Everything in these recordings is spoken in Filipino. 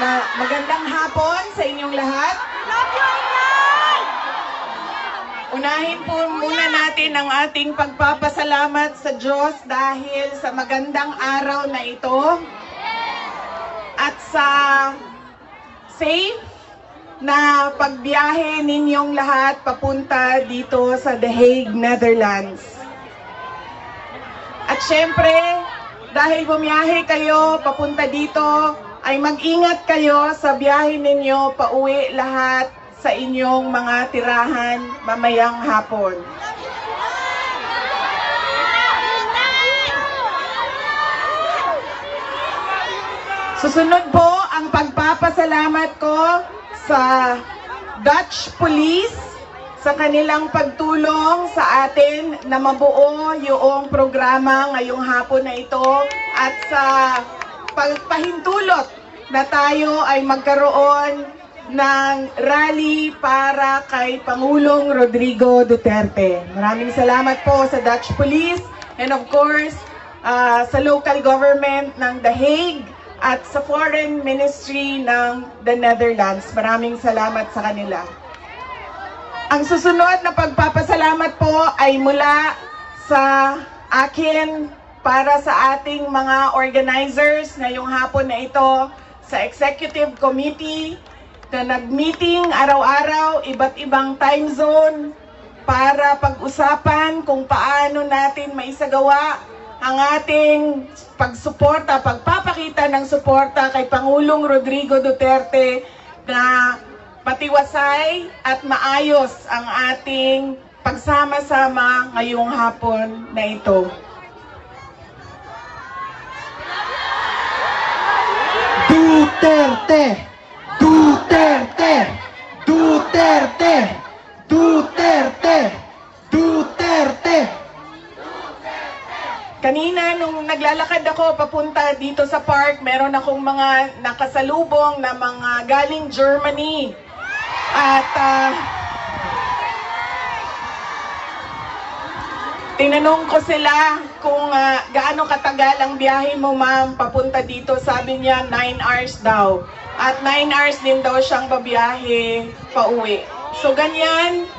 Magandang hapon sa inyong lahat. Unahin po muna natin ang ating pagpapasalamat sa Diyos dahil sa magandang araw na ito at sa safe na pagbiyahe ninyong lahat papunta dito sa The Hague, Netherlands. At syempre, dahil bumiyahe kayo papunta dito, ay mag-ingat kayo sa biyahe ninyo pauwi lahat sa inyong mga tirahan mamayang hapon. Susunod po ang pagpapasalamat ko sa Dutch Police sa kanilang pagtulong sa atin na mabuo yung programa ngayong hapon na ito at sa pagpahintulot na tayo ay magkaroon ng rally para kay Pangulong Rodrigo Duterte. Maraming salamat po sa Dutch Police and of course sa local government ng The Hague at sa Foreign Ministry ng the Netherlands. Maraming salamat sa kanila. Ang susunod na pagpapasalamat po ay mula sa akin para sa ating mga organizers ngayong hapon na ito sa Executive Committee na nag-meeting araw-araw, iba't ibang time zone para pag-usapan kung paano natin maisagawa ang ating pagsuporta, pagpapakita ng suporta kay Pangulong Rodrigo Duterte na matiwasay at maayos ang ating pagsama-sama ngayong hapon na ito. Duterte! Duterte! Duterte! Duterte! Duterte! Kanina nung naglalakad ako papunta dito sa park, meron akong mga nakasalubong na mga galing Germany. At tinanong ko sila kung gaano katagal ang biyahe mo, ma'am, papunta dito. Sabi niya 9 hours daw. At 9 hours din daw siyang babiyahe pauwi. So ganyan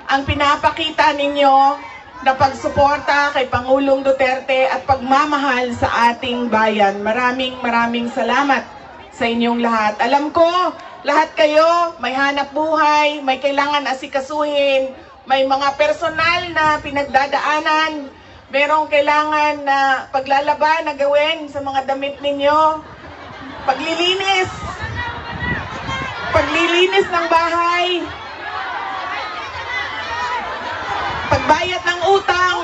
ang pinapakita ninyo na pagsuporta kay Pangulong Duterte at pagmamahal sa ating bayan. Maraming salamat sa inyong lahat. Alam ko, lahat kayo may hanap buhay, may kailangan asikasuhin, may mga personal na pinagdadaanan, merong kailangan na paglalaban na gawin sa mga damit ninyo, paglilinis ng bahay, pagbayad ng utang,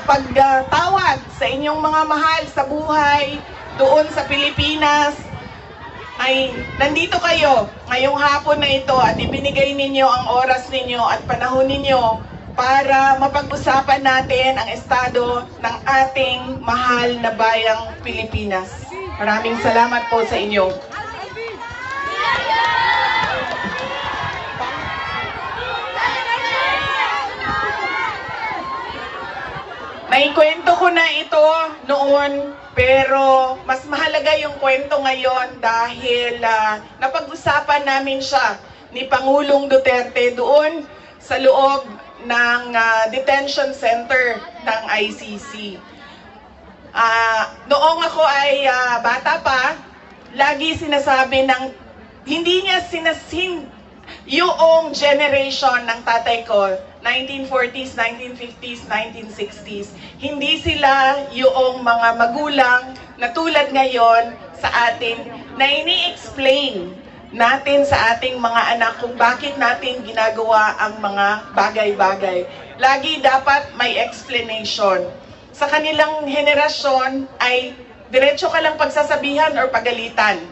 pagtawad sa inyong mga mahal sa buhay doon sa Pilipinas. Ay nandito kayo ngayong hapon na ito at ibinigay ninyo ang oras ninyo at panahon ninyo para mapag-usapan natin ang estado ng ating mahal na bayang Pilipinas. Maraming salamat po sa inyo. Naikwento ko na ito noon, pero mas mahalaga yung kwento ngayon dahil napag-usapan namin siya ni Pangulong Duterte doon sa loob ng detention center ng ICC. Noong ako ay bata pa, lagi sinasabi ng hindi niya yung generation ng tatay ko, 1940s, 1950s, 1960s, hindi sila yung mga magulang na tulad ngayon sa atin na ini-explain natin sa ating mga anak kung bakit natin ginagawa ang mga bagay-bagay. Lagi dapat may explanation. Sa kanilang henerasyon ay diretso ka lang pagsasabihan or pagalitan.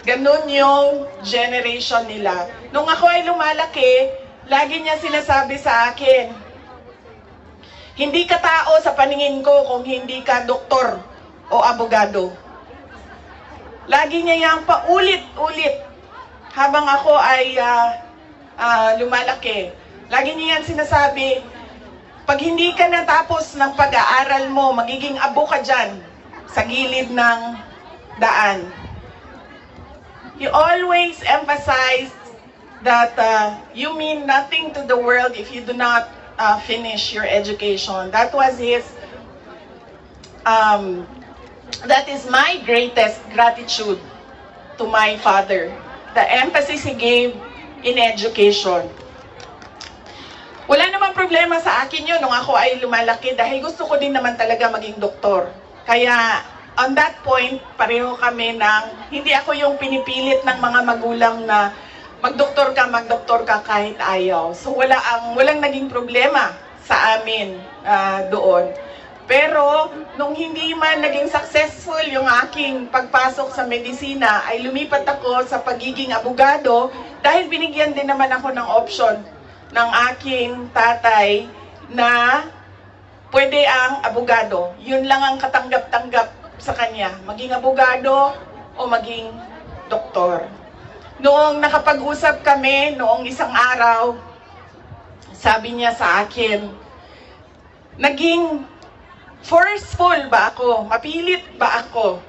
Ganun yung generation nila. Nung ako ay lumalaki, lagi niya sinasabi sa akin, hindi ka tao sa paningin ko kung hindi ka doktor o abogado. Lagi niya yang paulit-ulit habang ako ay lumalaki. Lagi niya yan sinasabi, Pag hindi ka natapos ng pag-aaral mo, magiging abo ka dyan sa gilid ng daan. He always emphasized that you mean nothing to the world if you do not finish your education. That was his, that is my greatest gratitude to my father. The emphasis he gave in education. Wala namang problema sa akin yun nung ako ay lumalaki dahil gusto ko din naman talaga maging doktor. Kaya on that point, pareho kami ng hindi ako yung pinipilit ng mga magulang na magdoktor ka kahit ayaw. So walang naging problema sa amin doon. Pero nung hindi man naging successful yung aking pagpasok sa medisina, ay lumipat ako sa pagiging abogado dahil binigyan din naman ako ng option ng aking tatay na pwede ang abogado. Yun lang ang katanggap-tanggap sa kanya, maging abogado o maging doktor. Noong nakapag-usap kami, noong isang araw, sabi niya sa akin, naging forceful ba ako? Mapilit ba ako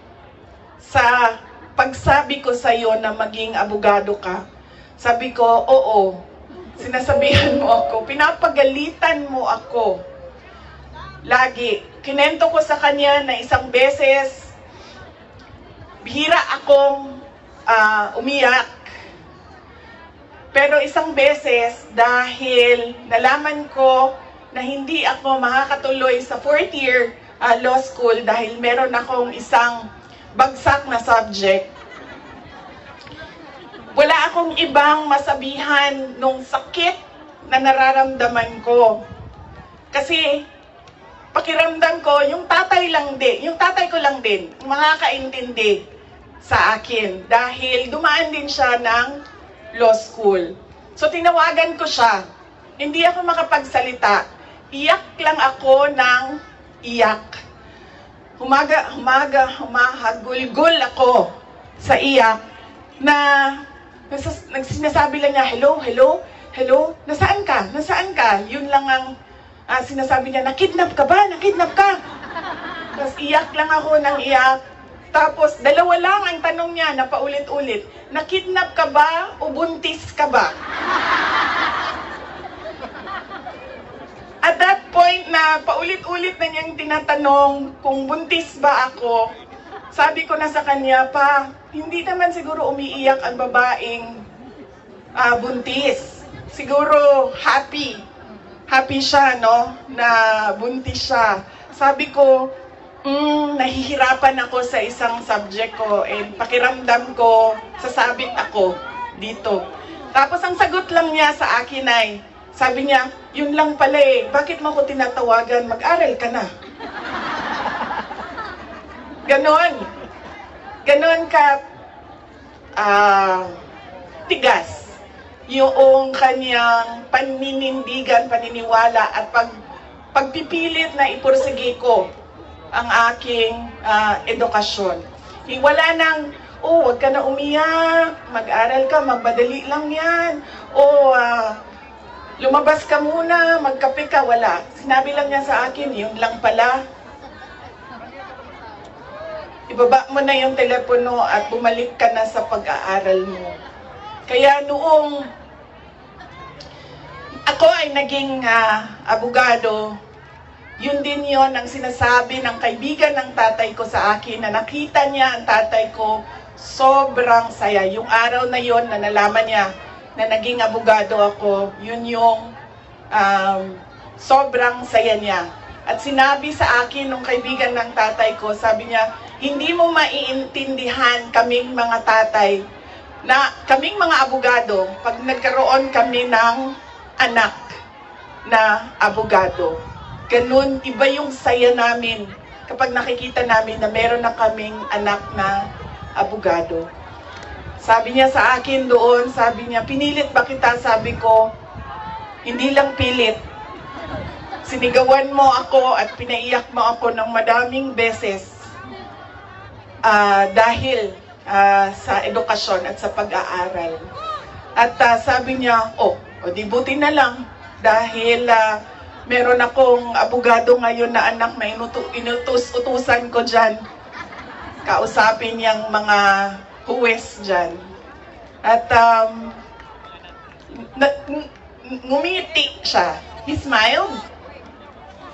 sa pagsabi ko sa iyo na maging abogado ka? Sabi ko, oo. Sinasabihan mo ako, pinapagalitan mo ako. Lagi. Kinento ko sa kanya na isang beses, bihira akong umiyak. Pero isang beses, dahil nalaman ko na hindi ako makakatuloy sa 4th year law school dahil meron akong isang bagsak na subject, wala akong ibang masabihan nung sakit na nararamdaman ko. Kasi pakiramdam ko, yung tatay ko lang din, makakaintindi sa akin dahil dumaan din siya ng law school. So tinawagan ko siya. Hindi ako makapagsalita. Iyak lang ako ng iyak. Humahagulgul ako sa iyak na sinasabi lang niya, hello, nasaan ka? Yun lang ang sinasabi niya, nakidnap ka ba? Tapos iyak lang ako ng iyak. Tapos dalawa lang ang tanong niya na paulit-ulit, nakidnap ka ba o buntis ka ba? At that point na paulit-ulit na niyang tinatanong kung buntis ba ako, sabi ko na sa kanya, pa, hindi naman siguro umiiyak ang babaeng buntis. Siguro happy siya, no, na buntis siya. Sabi ko, nahihirapan ako sa isang subject ko and pakiramdam ko, sasabit ako dito. Tapos ang sagot lang niya sa akin ay, sabi niya, yun lang pala eh, bakit mo ko tinatawagan, mag-aral ka na. Ganon ka tigas yung kanyang paniniwala at pagpipilit na ipursige ko ang aking edukasyon. Wala nang, wag ka na umiyak, mag-aral ka, magmadali lang yan, lumabas ka muna, magkape ka, wala. Sinabi lang niya sa akin, yun lang pala. Ibaba mo na yung telepono at bumalik ka na sa pag-aaral mo. Kaya noong ako ay naging abogado, yun din yon ang sinasabi ng kaibigan ng tatay ko sa akin na nakita niya ang tatay ko, sobrang saya. Yung araw na yon na nalaman niya na naging abogado ako, yun yung sobrang saya niya. At sinabi sa akin nung kaibigan ng tatay ko, sabi niya, hindi mo maiintindihan kaming mga tatay na kaming mga abogado pag nagkaroon kami ng anak na abogado. Ganun, iba yung saya namin kapag nakikita namin na meron na kaming anak na abogado. Sabi niya sa akin doon, sabi niya, pinilit ba kita? Sabi ko, hindi lang pilit. Sinigawan mo ako at pinaiyak mo ako ng madaming beses dahil sa edukasyon at sa pag-aaral. At sabi niya, di buti na lang dahil meron akong abogado ngayon na anak na inutos-utusan ko dyan. Kausapin niyang mga huwes dyan. At ngumiti siya. He smiled.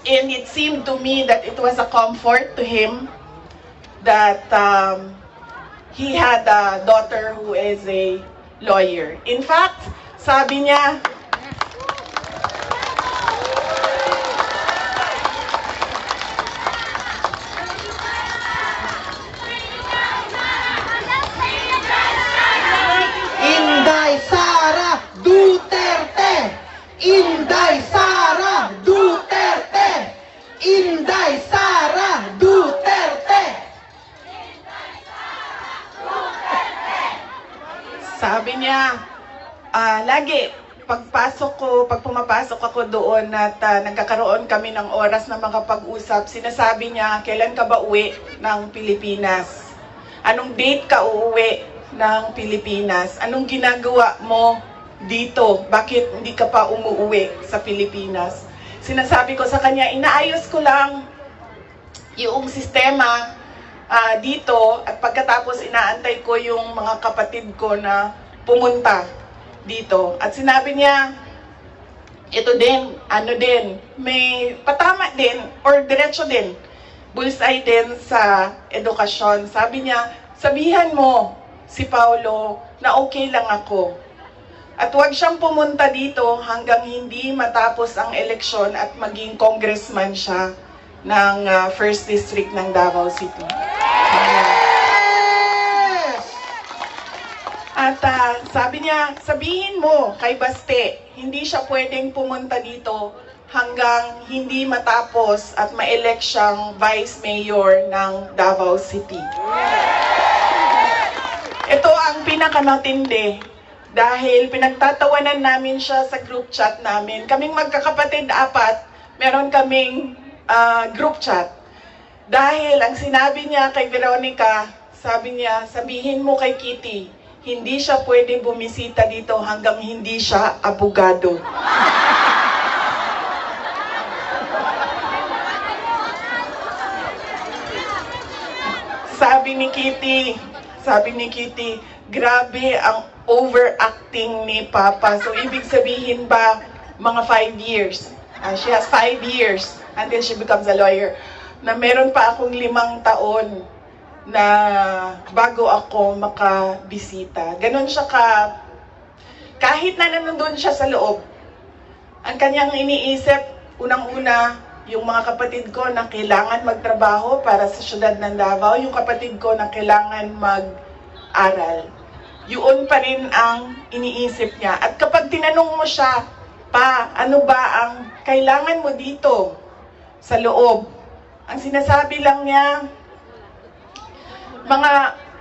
And it seemed to me that it was a comfort to him that he had a daughter who is a lawyer. In fact, sabi niya, Inday Sara Duterte! Inday Sara Duterte! Inday Sara Duterte! sabi niya, lagi, pag pumapasok ako doon at nagkakaroon kami ng oras na makapag-usap, sinasabi niya, kailan ka ba uwi ng Pilipinas? Anong date ka uuwi ng Pilipinas? Anong ginagawa mo dito? Bakit hindi ka pa umuwi sa Pilipinas? Sinasabi ko sa kanya, inaayos ko lang yung sistema dito at pagkatapos inaantay ko yung mga kapatid ko na pumunta dito. At sinabi niya, ito din, may patama din or diretso din, bullseye din sa edukasyon. Sabi niya, sabihan mo si Paulo na okay lang ako. At huwag siyang pumunta dito hanggang hindi matapos ang eleksyon at maging congressman siya ng 1st District ng Davao City. At sabi niya, sabihin mo kay Baste, hindi siya pwedeng pumunta dito hanggang hindi matapos at ma-elect siyang Vice Mayor ng Davao City. Ito ang pinakamatindi dahil pinagtatawanan namin siya sa group chat namin. Kaming magkakapatid 4, meron kaming group chat. Dahil ang sinabi niya kay Veronica, sabi niya, sabihin mo kay Kitty, hindi siya pwede bumisita dito hanggang hindi siya abogado. Sabi ni Kitty, grabe ang overacting ni Papa. So, ibig sabihin ba, mga 5 years. She has 5 years until she becomes a lawyer. Na meron pa akong 5 taon na bago ako makabisita. Ganon siya kahit na nandun siya sa loob, ang kanyang iniisip, unang-una, yung mga kapatid ko na kailangan magtrabaho para sa syudad ng Davao, yung kapatid ko na kailangan mag-aral. Yun pa rin ang iniisip niya. At kapag tinanong mo siya, pa, ano ba ang kailangan mo dito sa loob? Ang sinasabi lang niya,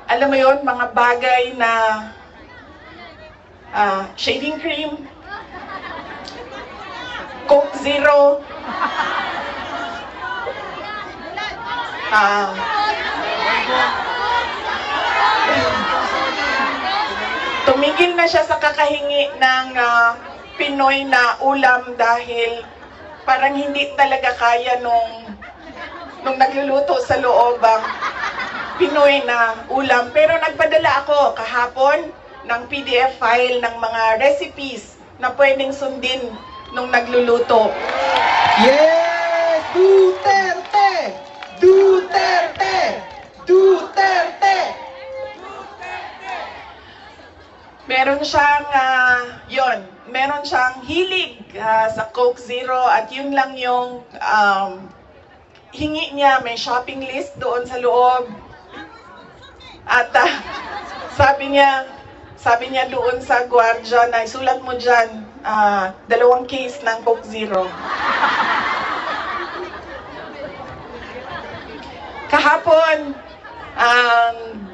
alam mo yon, mga bagay na shaving cream, Coke Zero, tumigil na siya sa kakahingi ng Pinoy na ulam dahil parang hindi talaga kaya nung nagluluto sa loob ang Pinoy na ulam. Pero nagpadala ako kahapon ng PDF file ng mga recipes na pwedeng sundin nung nagluluto. Yes! Duterte! Duterte! Duterte! Meron siyang, meron siyang hilig sa Coke Zero at yun lang yung hingi niya. May shopping list doon sa loob. At sabi niya doon sa gwardiya na isulat mo dyan, 2 case ng Coke Zero. Kahapon,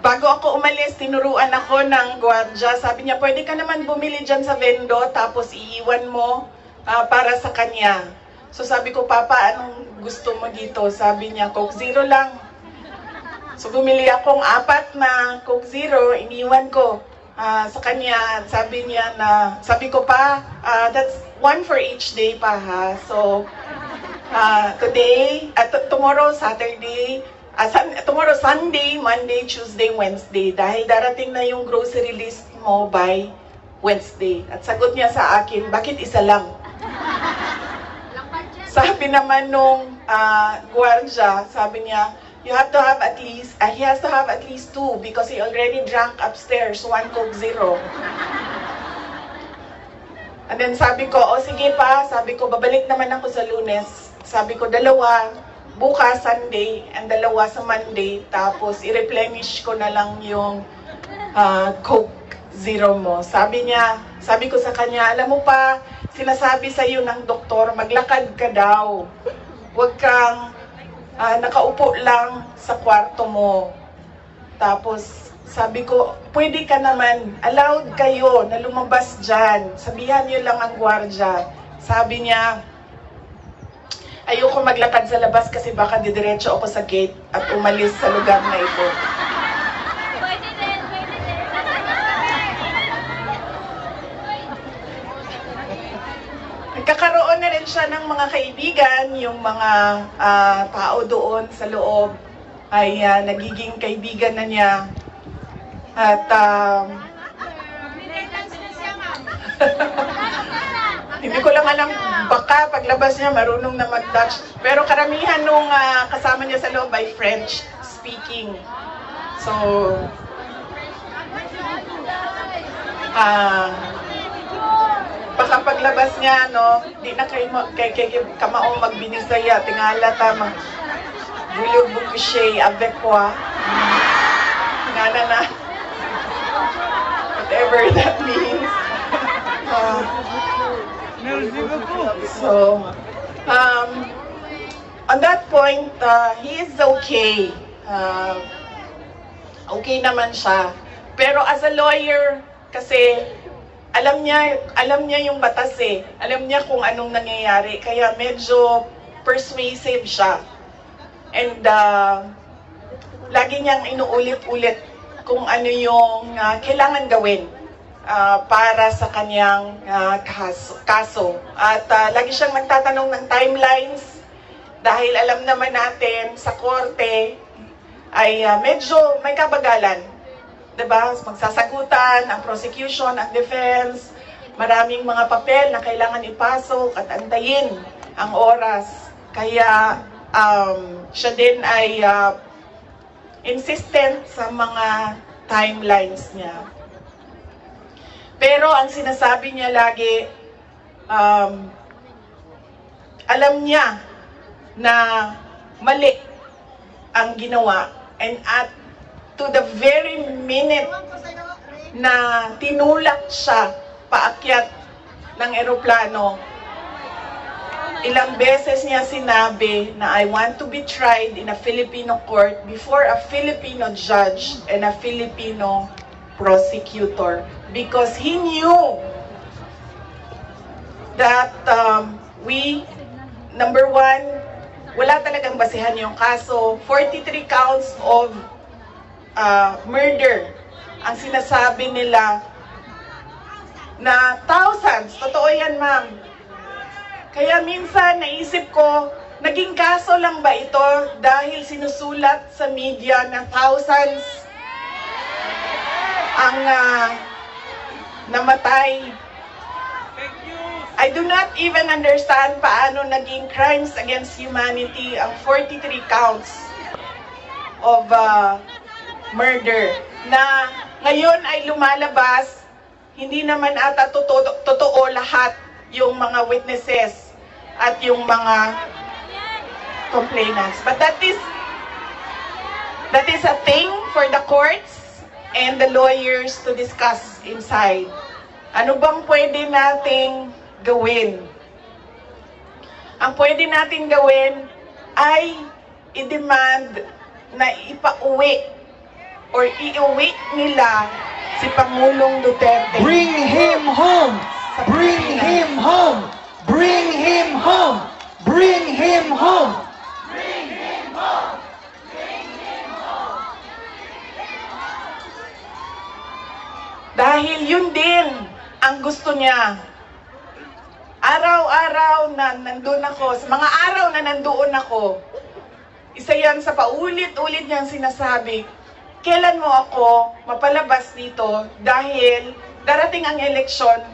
bago ako umalis, tinuruan ako ng gwardiya. Sabi niya, pwede ka naman bumili dyan sa vendo, tapos iiwan mo para sa kanya. So sabi ko, Papa, anong gusto mo dito? Sabi niya, Coke Zero lang. So bumili akong 4 na Coke Zero, iniwan ko. sa kanya, sabi ko pa, that's one for each day pa ha. So, today, tomorrow, Saturday, tomorrow, Sunday, Monday, Tuesday, Wednesday. Dahil darating na yung grocery list mo by Wednesday. At sagot niya sa akin, bakit isa lang? Sabi naman nung gwardiya, sabi niya, he has to have at least 2 because he already drank upstairs, 1 Coke Zero. And then sabi ko, sige pa, sabi ko, babalik naman ako sa Lunes. Sabi ko, 2, bukas Sunday, and 2 sa Monday, tapos i-replenish ko na lang yung Coke Zero mo. Sabi ko sa kanya, alam mo pa, sinasabi sa iyo ng doktor, maglakad ka daw. Huwag kang nakaupo lang sa kwarto mo. Tapos, sabi ko, pwede ka naman, allowed kayo na lumabas dyan. Sabihan niyo lang ang gwardiya. Sabi niya, ayoko maglakad sa labas kasi baka didiretso ako sa gate at umalis sa lugar na ito. Nagkakaroon na rin siya ng mga kaibigan, yung mga tao doon sa loob ay nagiging kaibigan na niya. At hindi ko lang alam, baka paglabas niya marunong na mag-Dutch. Pero karamihan nung kasama niya sa loob ay French speaking. So, baka paglabas niya, no, di na kay kamaong magbinisaya, tingala ta, bulog bukushay, avec quoi. Tingala na. Whatever that means. So, on that point, he is okay. Okay naman siya. Pero as a lawyer, kasi alam niya yung batas eh. Alam niya kung anong nangyayari. Kaya medyo persuasive siya. And lagi niyang inuulit-ulit kung ano yung kailangan gawin para sa kanyang kaso. At lagi siyang nagtatanong ng timelines dahil alam naman natin sa korte ay medyo may kabagalan. Diba? Magsasagutan, ang prosecution, ang defense, maraming mga papel na kailangan ipasok at antayin ang oras. Kaya siya din ay insistent sa mga timelines niya. Pero ang sinasabi niya lagi, alam niya na mali ang ginawa, and at to the very minute na tinulak siya paakyat ng eroplano, ilang beses niya sinabi na I want to be tried in a Filipino court before a Filipino judge and a Filipino prosecutor, because he knew that number one, wala talagang basihan yung kaso. 43 counts of murder ang sinasabi nila na thousands. Totoo yan, ma'am. Kaya minsan naisip ko, naging kaso lang ba ito dahil sinusulat sa media na thousands ang namatay? I do not even understand paano naging crimes against humanity ang 43 counts of murder na ngayon ay lumalabas. Hindi naman ata totoo lahat yung mga witnesses at yung mga complainants. But that is a thing for the courts and the lawyers to discuss inside. Ano bang pwede nating gawin? Ang pwede natin gawin ay i-demand na ipauwi or iuwi nila si Pangulong Duterte. Bring him home! Bring him home! Bring him home! Bring him home! Bring him home! Bring him home! Dahil yun din ang gusto niya. Araw-araw na nandun ako, sa mga araw na nandoon ako, isa yan sa paulit-ulit niyang sinasabi, kailan mo ako mapalabas dito dahil darating ang eleksyon,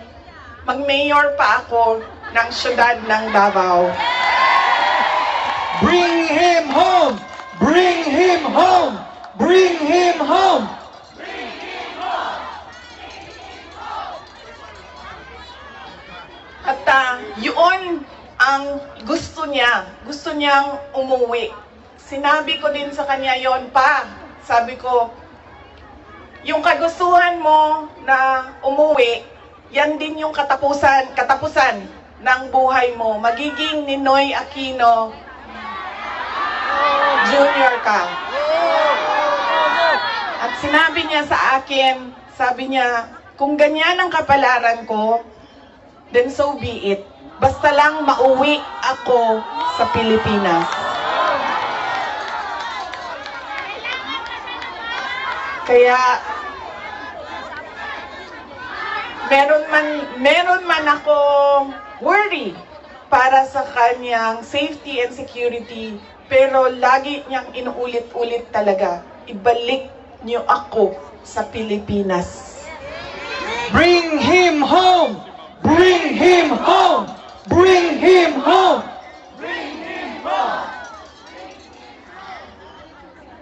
mag-mayor pa ako ng syudad ng Davao. Bring him home! Bring him home! Bring him home! At yun ang gusto niya. Gusto niyang umuwi. Sinabi ko din sa kanya yon pa. Sabi ko, yung kagustuhan mo na umuwi, yan din yung katapusan ng buhay mo. Magiging Ninoy Aquino Jr. ka. At sinabi niya sa akin, sabi niya, kung ganyan ang kapalaran ko, then so be it. Basta lang mauwi ako sa Pilipinas. Kaya, meron man akong worry para sa kanyang safety and security, pero lagi niyang inuulit-ulit talaga, ibalik niyo ako sa Pilipinas. Bring him home! Bring him home! Bring him home!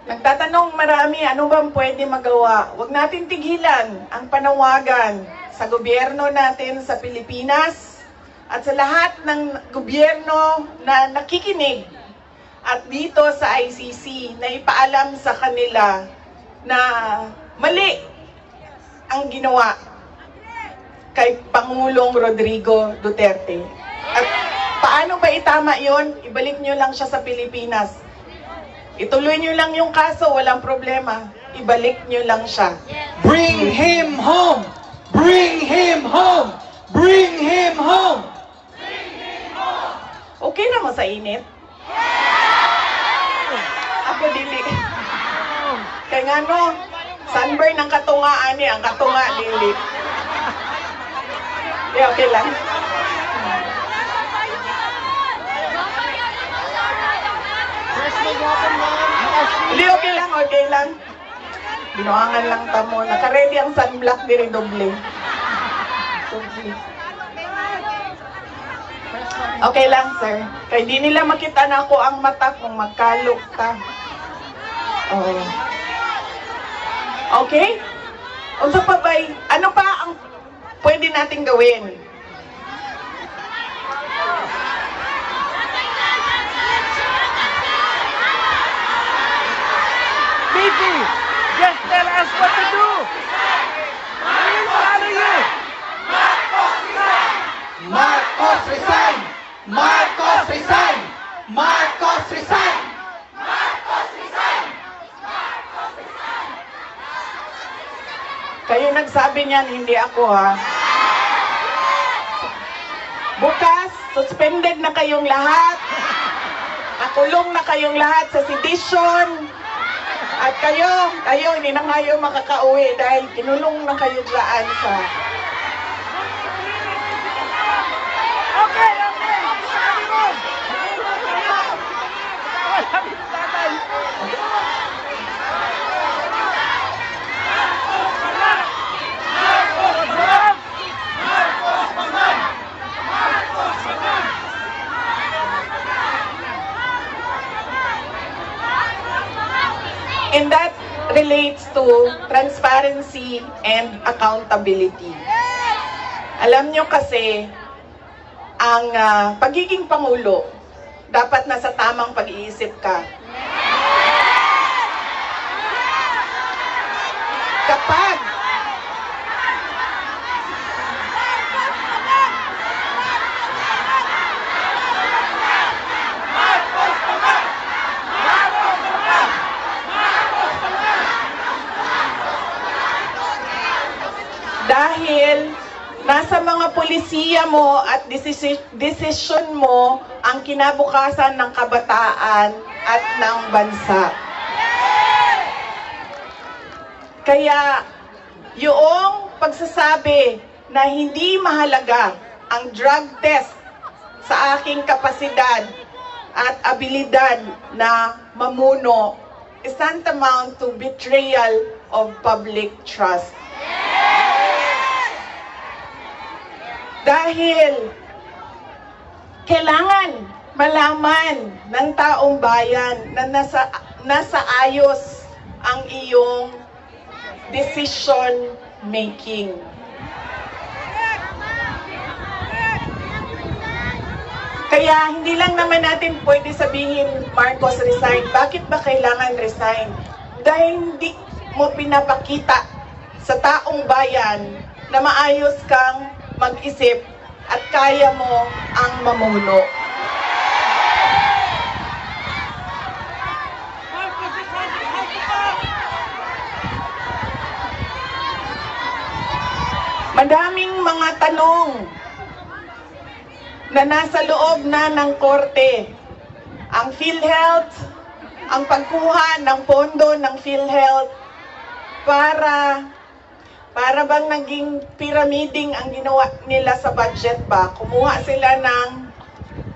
Nagtatanong marami, ano bang pwede magawa? Huwag natin tigilan ang panawagan sa gobyerno natin sa Pilipinas at sa lahat ng gobyerno na nakikinig at dito sa ICC na ipaalam sa kanila na mali ang ginawa kay Pangulong Rodrigo Duterte. At paano ba itama yon? Ibalik nyo lang siya sa Pilipinas. Ituloy nyo lang yung kaso, walang problema. Ibalik nyo lang siya. Bring him home! Bring him home! Bring him home! Okay na mo sa init? Ako dili. Kaya nga no, sunburn ng katungaan niya, ang katunga dili. Okay lang. Hindi, okay lang. Binuangan lang tamo. Naka-ready ang sunblock diri doble. Okay lang, sir. Kaya di nila makita na ako ang mata kung magkalok ta. Oh. Okay? Unsa pa ba'y, ano pa ang pwede nating gawin? Miki, just tell us what to do. We'll follow you. Marcos resign! Marcos resign! Marcos resign! Kayo nagsabi niyan, hindi ako ha. Bukas, suspended na kayong lahat. Nakulong na kayong lahat sa sedition. At kayo, hindi na kayo makakauwi dahil kinulong na kayo dyan sa... Okay. And that relates to transparency and accountability. Alam nyo kasi, ang pagiging Pangulo, dapat nasa tamang pag-iisip ka. Kapag dahil nasa mga pulisiya mo at desisyon mo ang kinabukasan ng kabataan at ng bansa. Kaya yung pagsasabi na hindi mahalaga ang drug test sa aking kapasidad at abilidad na mamuno is tantamount to betrayal of public trust. Dahil kailangan malaman ng taong bayan na nasa ayos ang iyong decision making. Kaya hindi lang naman natin pwede sabihin, Marcos resign. Bakit ba kailangan resign? Dahil hindi mo pinapakita sa taong bayan na maayos kang mag-isip at kaya mo ang mamuno. Madaming mga tanong na nasa loob na ng korte. Ang PhilHealth, ang pagkuha ng pondo ng PhilHealth para bang naging pyramiding ang ginawa nila sa budget ba? Kumuha sila ng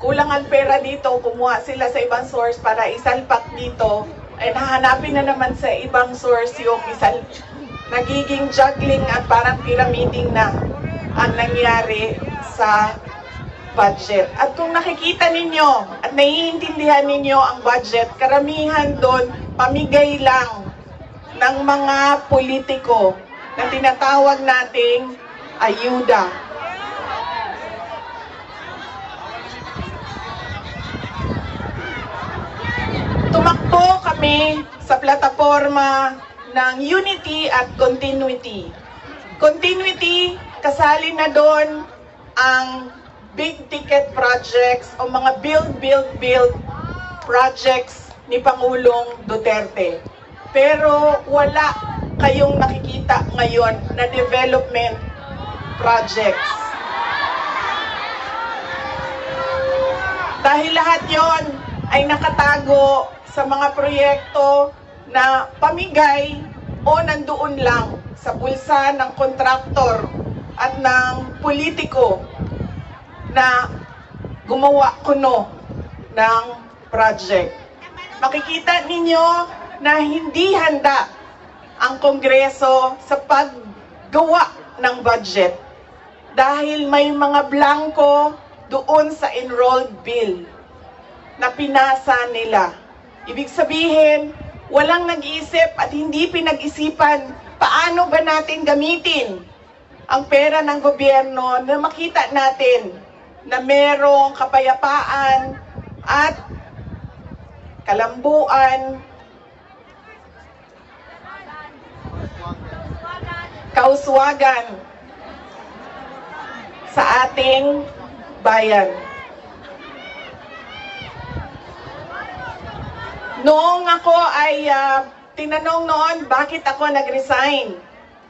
kulang ang pera dito, kumuha sila sa ibang source para isalpak dito, ay hahanapin na naman sa ibang source yung nagiging juggling at parang pyramiding na ang nangyari sa budget. At kung nakikita ninyo at naiintindihan ninyo ang budget, karamihan doon pamigay lang ng mga politiko na tinatawag nating ayuda. Tumakbo kami sa plataforma ng unity at continuity. Continuity, kasali na doon ang big ticket projects o mga build projects ni Pangulong Duterte. Pero wala kayong nakikita ngayon na development projects. Dahil lahat yon ay nakatago sa mga proyekto na pamigay o nandoon lang sa bulsa ng kontraktor at ng politiko na gumawa kuno ng project. Makikita ninyo na hindi handa ang Kongreso sa paggawa ng budget dahil may mga blanco doon sa enrolled bill na pinasa nila. Ibig sabihin, walang nag-iisip at hindi pinag-isipan paano ba natin gamitin ang pera ng gobyerno na makita natin na merong kapayapaan at kalambuan, kauswagan sa ating bayan. Noong ako ay tinanong noon bakit ako nag-resign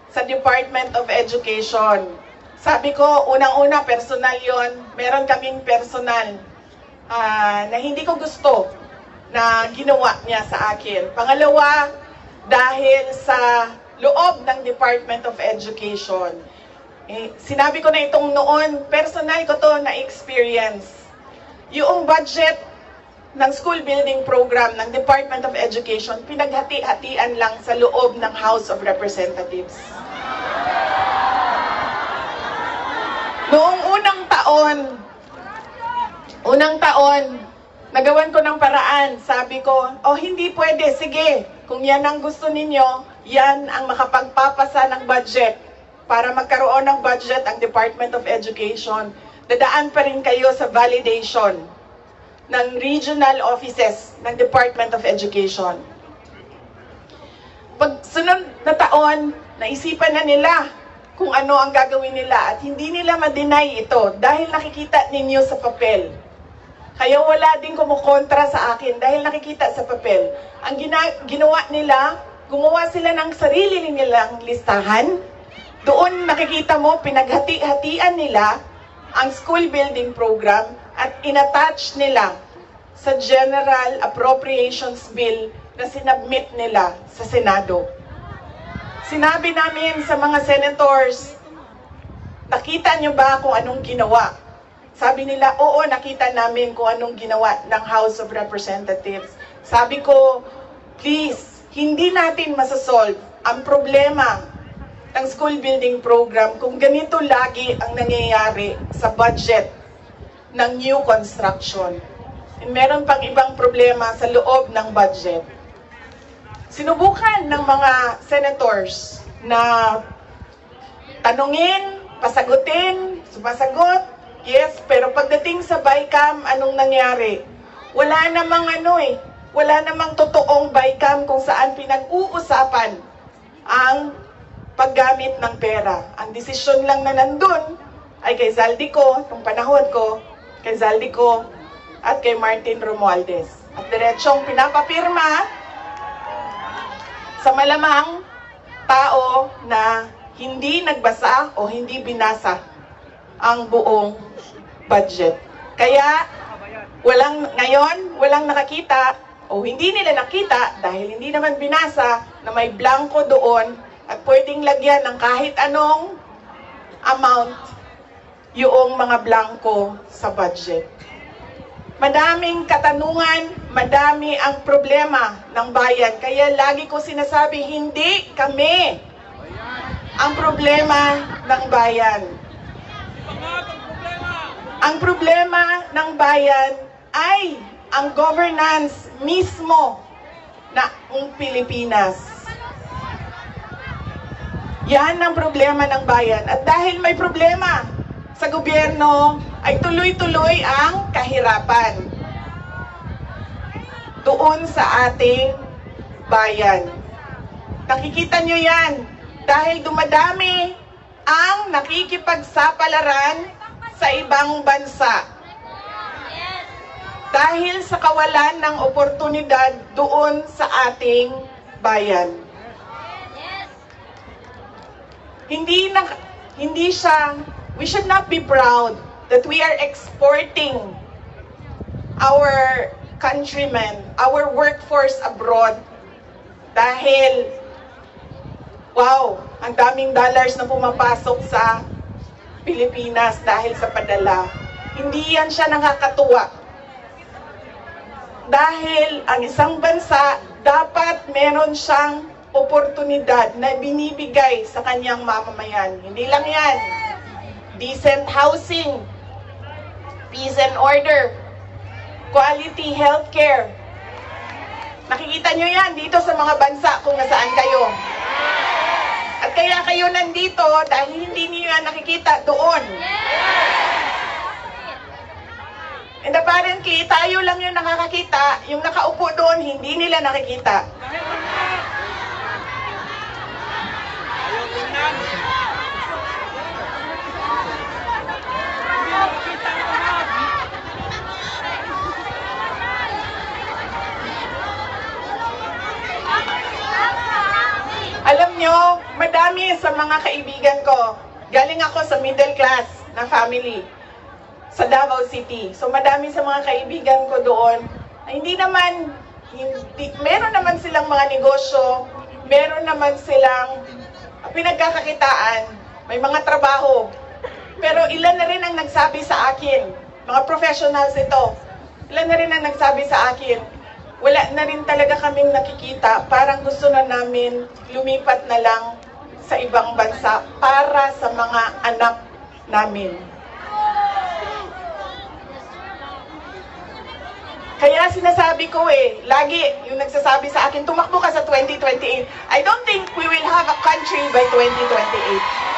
sa Department of Education. Sabi ko, unang-una, personal yon. Meron kaming personal na hindi ko gusto na ginawa niya sa akin. Pangalawa, dahil sa loob ng Department of Education. Sinabi ko na itong noon, personal ko to na experience. Yung budget ng school building program ng Department of Education, pinaghati-hatian lang sa loob ng House of Representatives. Noong unang taon, nagawan ko ng paraan. Sabi ko, hindi pwede, sige, kung yan ang gusto ninyo, yan ang makapagpapasa ng budget. Para magkaroon ng budget ang Department of Education, dadaan pa rin kayo sa validation ng regional offices ng Department of Education. Pag sunod na taon, naisipan na nila kung ano ang gagawin nila at hindi nila ma-deny ito dahil nakikita ninyo sa papel. Kaya wala din kumukontra sa akin dahil nakikita sa papel. Ang ginawa nila, gumawa sila ng sarili nilang listahan. Doon nakikita mo, pinaghati-hatian nila ang school building program at inattach nila sa General Appropriations Bill na sinabmit nila sa Senado. Sinabi namin sa mga senators, nakita nyo ba kung anong ginawa? Sabi nila, oo, nakita namin kung anong ginawa ng House of Representatives. Sabi ko, please, hindi natin masasolve ang problema ng school building program kung ganito lagi ang nangyayari sa budget ng new construction. And meron pang ibang problema sa loob ng budget. Sinubukan ng mga senators na tanungin, pasagutin, sumasagot, yes, pero pagdating sa BICAM, anong nangyari? Wala namang wala namang totoong BICAM kung saan pinag-uusapan ang paggamit ng pera. Ang desisyon lang na nandun ay kay Zaldico, nung panahon ko, kay Zaldico at kay Martin Romualdez. At diretsong pinapapirma sa malamang tao na hindi nagbasa o hindi binasa ang buong budget. Kaya ngayon, walang nakakita o hindi nila nakita dahil hindi naman binasa na may blanco doon at pwedeng lagyan ng kahit anong amount yung mga blanco sa budget. Madaming katanungan, madami ang problema ng bayan. Kaya lagi ko sinasabi, hindi kami ang problema ng bayan. Ang problema ng bayan ay ang governance mismo ng Pilipinas. Yan ang problema ng bayan. At dahil may problema sa gobyerno, ay tuloy-tuloy ang kahirapan doon sa ating bayan. Nakikita nyo yan dahil dumadami ang nakikipagsapalaran sa ibang bansa. Dahil sa kawalan ng oportunidad doon sa ating bayan. We should not be proud that we are exporting our countrymen, our workforce abroad dahil, wow, ang daming dollars na pumapasok sa Pilipinas dahil sa padala. Hindi yan siya nakakatuwa. Dahil ang isang bansa, dapat meron siyang oportunidad na binibigay sa kanyang mamamayan. Hindi lang yan. Decent housing, peace and order, quality healthcare. Nakikita nyo yan dito sa mga bansa kung nasaan kayo. At kaya kayo nandito dahil hindi niyo yan nakikita doon. And apparently, tayo lang yung nakakakita, yung nakaupo doon, hindi nila nakikita. Alam nyo, madami sa mga kaibigan ko, galing ako sa middle class na family sa Davao City. So madami sa mga kaibigan ko doon, ay meron naman silang mga negosyo, meron naman silang pinagkakakitaan, may mga trabaho. Pero ilan na rin ang nagsabi sa akin, mga professionals ito, ilan na rin ang nagsabi sa akin, wala na rin talaga kaming nakikita, parang gusto na namin lumipat na lang sa ibang bansa para sa mga anak namin. Kaya sinasabi ko lagi yung nagsasabi sa akin, tumakbo ka sa 2028. I don't think we will have a country by 2028.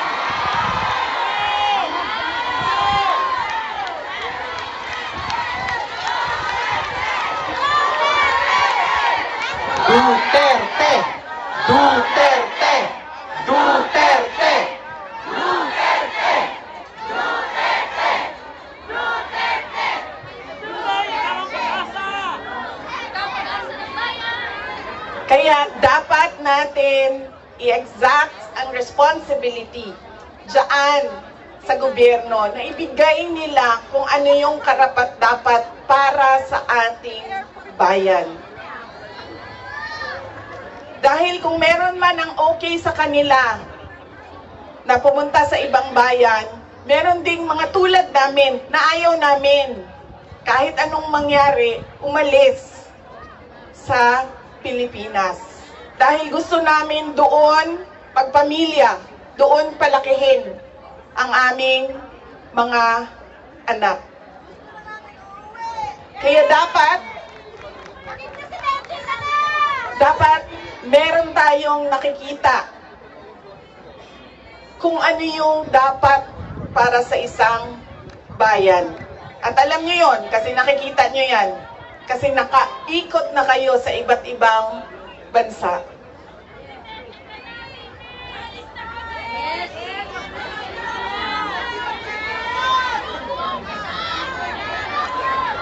Duterte! Duterte! Duterte! Kaya dapat natin i-exact ang responsibility diyan sa gobyerno na ibigay nila kung ano yung karapat-dapat para sa ating bayan. Dahil kung meron man ang okay sa kanila na pumunta sa ibang bayan, meron ding mga tulad namin na ayaw namin kahit anong mangyari, umalis sa Pilipinas. Dahil gusto namin doon magpamilya, doon palakihin ang aming mga anak. Kaya dapat meron tayong nakikita kung ano yung dapat para sa isang bayan. At alam nyo yon kasi nakikita nyo yan. Kasi nakaikot na kayo sa iba't ibang bansa.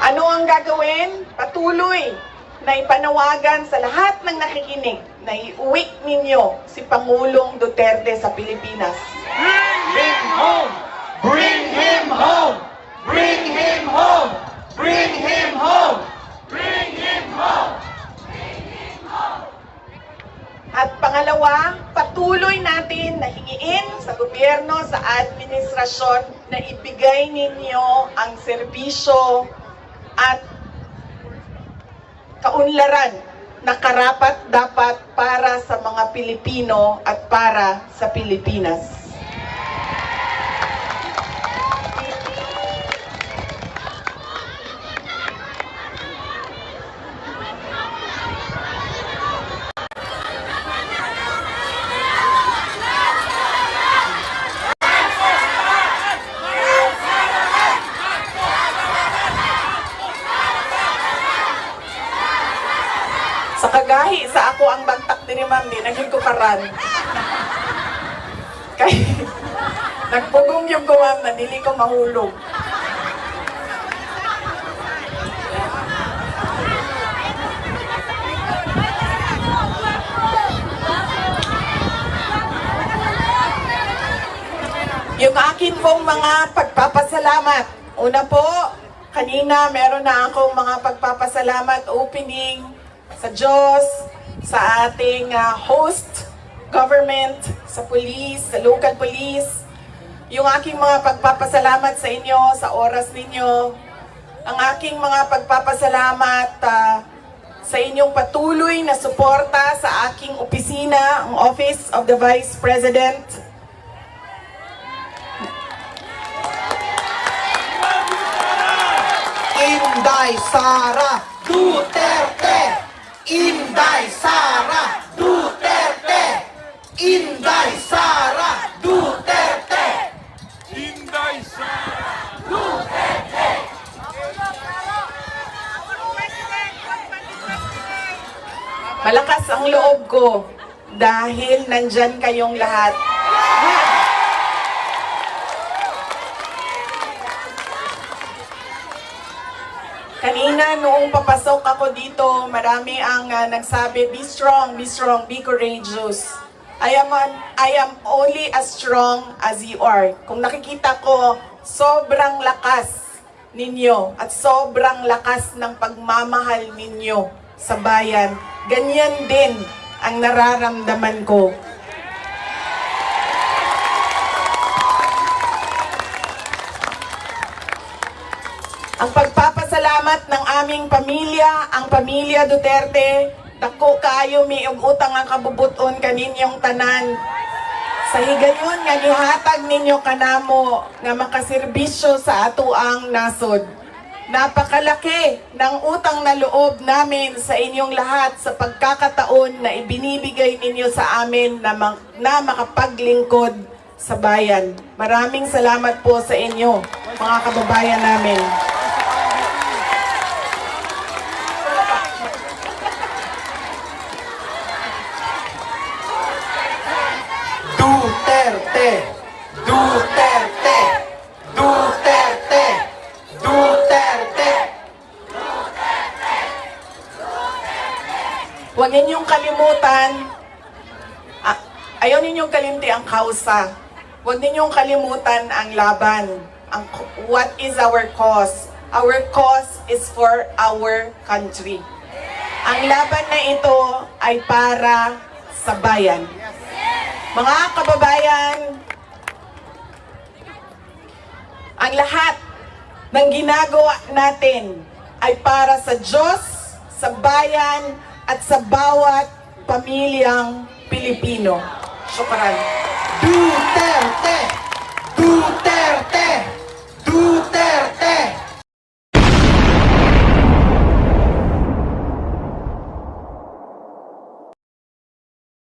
Ano ang gagawin? Patuloy na ipanawagan sa lahat ng nakikinig na iuwi ninyo si Pangulong Duterte sa Pilipinas. Bring home! Bring him home! Bring him home! Bring him home! Bring him home! At pangalawa, patuloy natin na hingiin sa gobyerno, sa administrasyon na ibigay ninyo ang serbisyo at kaunlaran na karapat-dapat para sa mga Pilipino at para sa Pilipinas. Sa kagahi, sa ako ang bagtak din ni ma'am, di naging ko karan. Kay, nagpugong yung ko ma'am, na dili ko mahulog. Yung akin pong mga pagpapasalamat. Una po, kanina meron na akong mga pagpapasalamat opening sa Diyos, sa ating host government, sa police, sa local police. Yung aking mga pagpapasalamat sa inyo, sa oras ninyo. Ang aking mga pagpapasalamat sa inyong patuloy na suporta sa aking opisina, ang Office of the Vice President. Inday Sara Duterte! Inday Sara Duterte! Inday Sara Duterte! Inday Sara! Malakas ang loob ko dahil nandyan kayong lahat. Kanina, noong papasok ako dito, marami ang nagsabi, be strong, be courageous. I am only as strong as you are. Kung nakikita ko, sobrang lakas ninyo at sobrang lakas ng pagmamahal ninyo sa bayan. Ganyan din ang nararamdaman ko. Ang pagpapasalamat ng aming pamilya, ang pamilya Duterte, dako kaayo mi og utang ang kabubuton kaninyong tanan. Sa higayon nga gihatag ninyo kanamo nga makaserbisyo sa atuang nasod. Napakalaki ng utang na loob namin sa inyong lahat sa pagkakataon na ibinibigay ninyo sa amin na makapaglingkod sa bayan. Maraming salamat po sa inyo, mga kababayan namin. Duterte! Duterte! Duterte! Duterte! Huwag ninyong kalimutan, ayaw ninyong kalimti ang kausa. Huwag ninyong kalimutan ang laban. What is our cause? Our cause is for our country. Ang laban na ito ay para sa bayan. Mga kababayan, ang lahat ng ginagawa natin ay para sa Diyos, sa bayan, at sa bawat pamilyang Pilipino. Syukran.